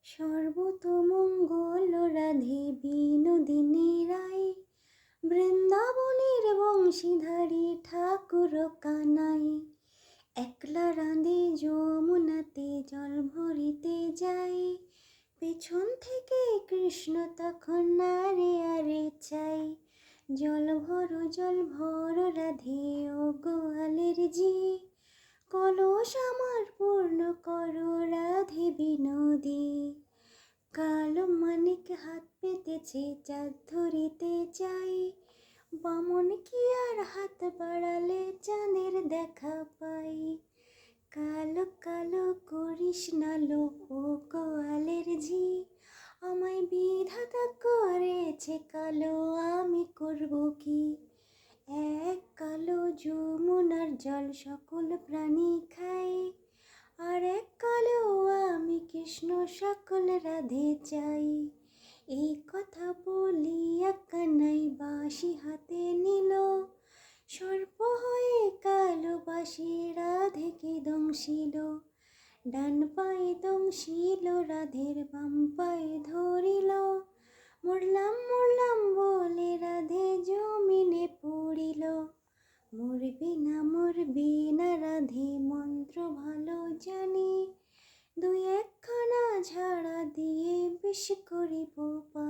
সর্বতমঙ্গল রাধে বিনোদিনী রায়, বৃন্দাবনের বংশীধারী ঠাকুর কানাই। একলা রাঁধে যমুনাতে জল ভরিতে যায়, পেছন থেকে কৃষ্ণ তখন নারে আরে চাই। জল ভরো রাধে ও গোয়ালের জি, কলস আমার পূর্ণ করো রাধে বিনোদী। কালো মানিক হাত পেতেছে চাঁদ ধরিতে চাই, বামন কি আর হাত বাড়ালে চাঁদের দেখা পাই। কালো কালো করিস না লো ও গোয়ালের ঝি, আমায় বিধাতা করেছে কালো, আমি করব কি। এক কালো যমুনার জল সকল প্রাণী খায়, আর এক কালো আমি কৃষ্ণ সকল রাধে চাই। এই কথা বলিয়া কানাই বাঁশি হাতে নিল, সর্প হয়ে কালো বাঁশি রাধেকে দংশিল। ডান পায়ে দংশিল রাধের, বাম পায়ে ধরিল, মরলাম মরলাম বলে রাধে জমিনে পড়িল। মরবি না রাধে মন্ত্র ভালো জানি, দুই একখানা ঝাড়া দিয়ে বেশ করিব পানি।